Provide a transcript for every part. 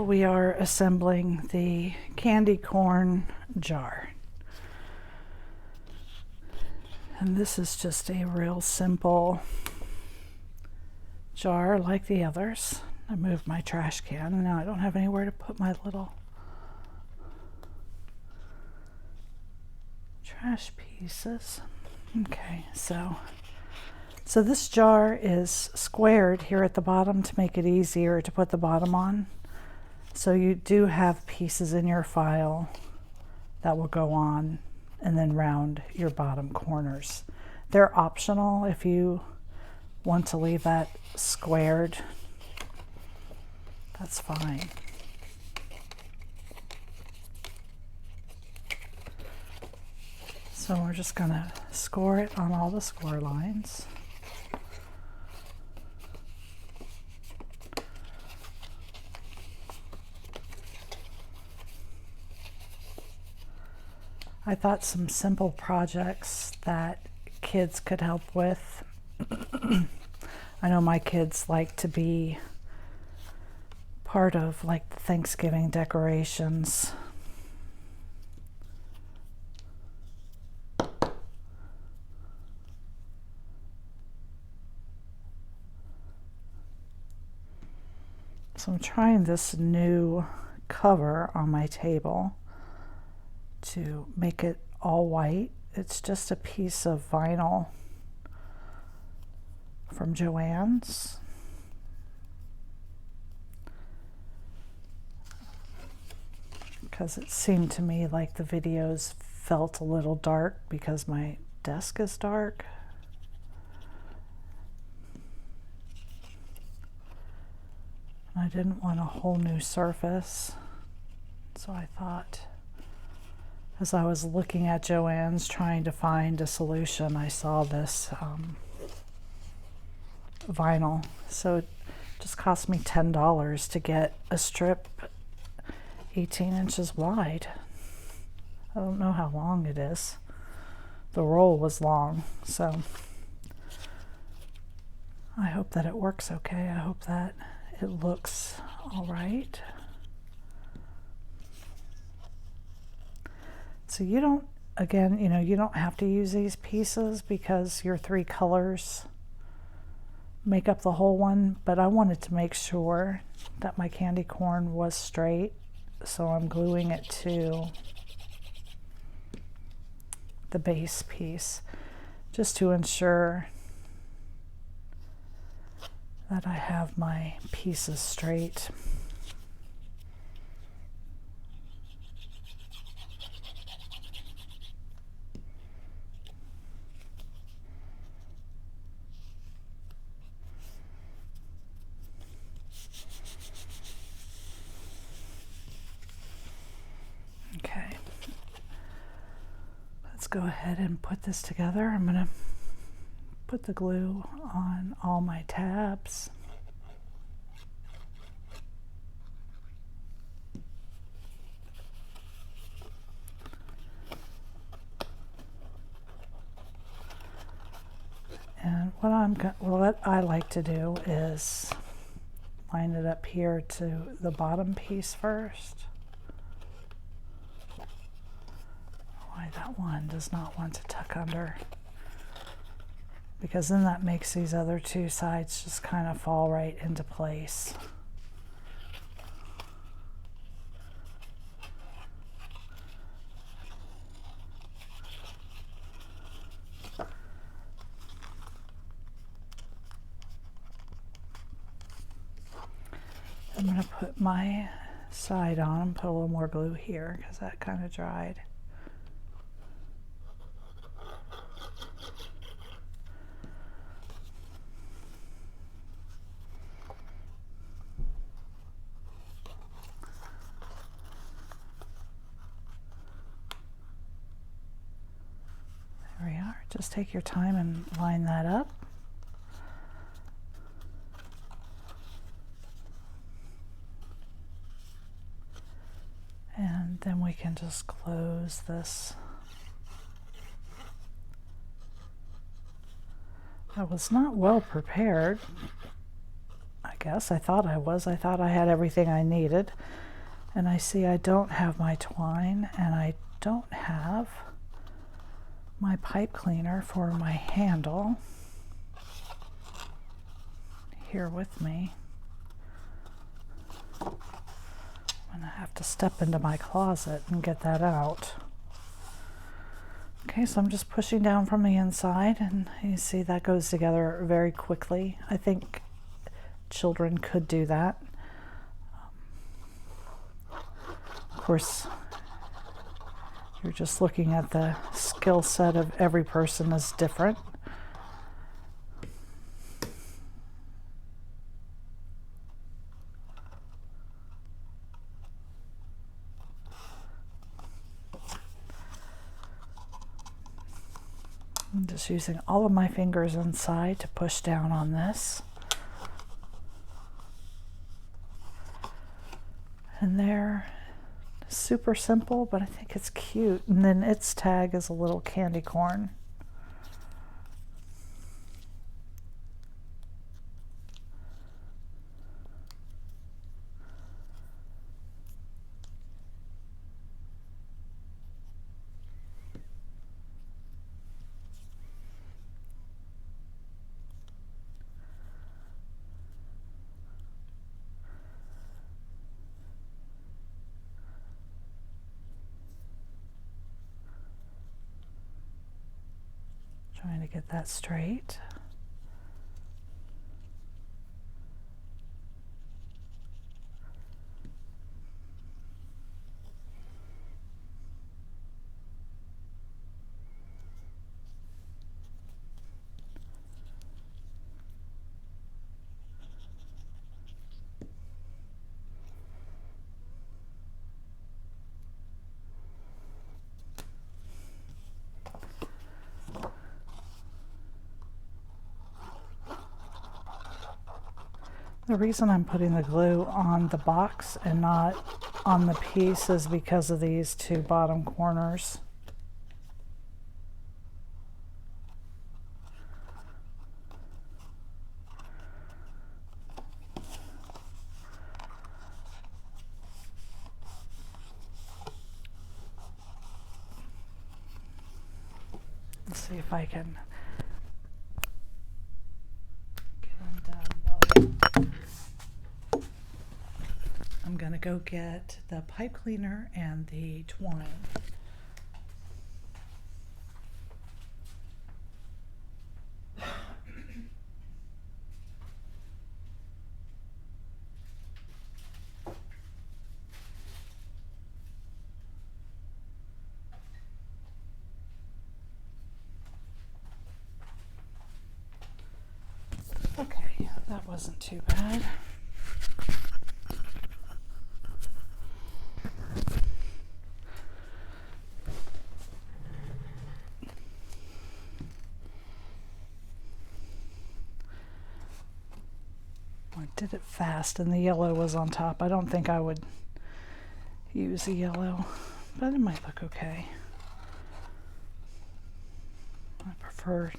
We are assembling the candy corn jar. And this is just a real simple jar like the others. I moved my trash can and now I don't have anywhere to put my little trash pieces. Okay, so this jar is squared here at the bottom to make it easier to put the bottom on. So you do have pieces in your file that will go on and then round your bottom corners. They're optional if you want to leave that squared. That's fine. So we're just going to score it on all the score lines. I thought some simple projects that kids could help with. I know my kids like to be part of like the Thanksgiving decorations. So I'm trying this new cover on my table to make it all white. It's just a piece of vinyl from Joann's. Because it seemed to me like the videos felt a little dark because my desk is dark. I didn't want a whole new surface, so I thought, as I was looking at Joann's trying to find a solution, I saw this vinyl. So it just cost me $10 to get a strip 18 inches wide. I don't know how long it is. The roll was long, so I hope that it works okay. I hope that it looks all right. So you don't, again, you don't have to use these pieces because your 3 colors make up the whole one, but I wanted to make sure that my candy corn was straight, so I'm gluing it to the base piece just to ensure that I have my pieces straight. Okay, let's go ahead and put this together. I'm going to put the glue on all my tabs. And what I like to do is line it up here to the bottom piece first. Why that one does not want to tuck under, because then that makes these other 2 sides just kind of fall right into place. I'm going to put my side on and put a little more glue here because that kind of dried. There we are. Just take your time and line that up. And then we can just close this. I was not well prepared. I guess. I thought I was. I thought I had everything I needed. And I see I don't have my twine, and I don't have my pipe cleaner for my handle here with me. I'm gonna have to step into my closet and get that out. Okay, so I'm just pushing down from the inside, and you see that goes together very quickly. I think children could do that. Of course, you're just looking at the skill set of every person is different. I'm just using all of my fingers inside to push down on this. And they're super simple, but I think it's cute. And then its tag is a little candy corn. Trying to get that straight. The reason I'm putting the glue on the box and not on the piece is because of these two bottom corners. Let's see if I can get them done. I'm going to go get the pipe cleaner and the twine. Okay, that wasn't too bad. I did it fast and the yellow was on top. I don't think I would use the yellow, but it might look okay. I prefer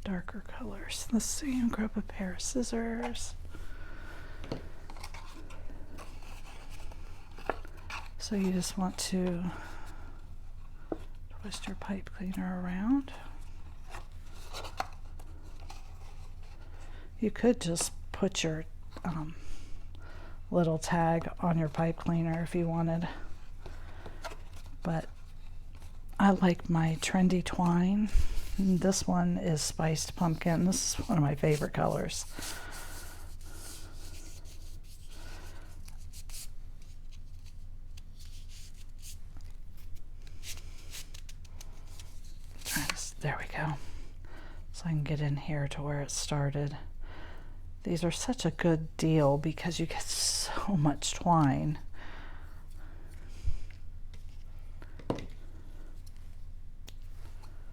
darker colors. Let's see, I'll grab a pair of scissors. So you just want to twist your pipe cleaner around. You could just put your little tag on your pipe cleaner if you wanted, but I like my trendy twine. And this one is spiced pumpkin. This is one of my favorite colors. There we go. So I can get in here to where it started. These are such a good deal because you get so much twine.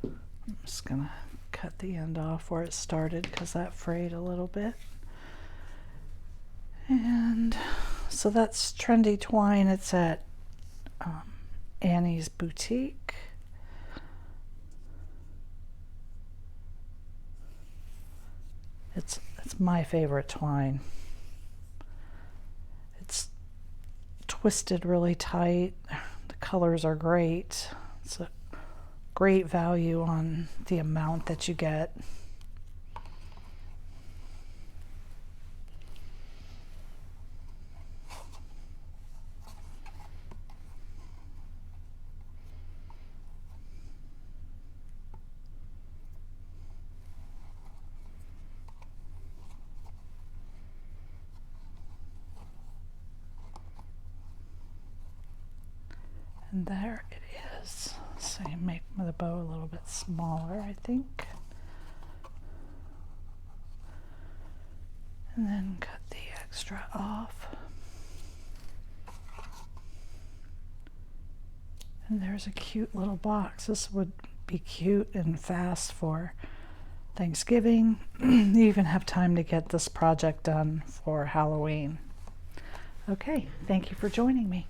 I'm just gonna cut the end off where it started because that frayed a little bit. And so that's trendy twine. It's at Annie's Boutique. It's my favorite twine. It's twisted really tight. The colors are great. It's a great value on the amount that you get. And there it is. So you make the bow a little bit smaller, I think. And then cut the extra off. And there's a cute little box. This would be cute and fast for Thanksgiving. You even have time to get this project done for Halloween. Okay, thank you for joining me.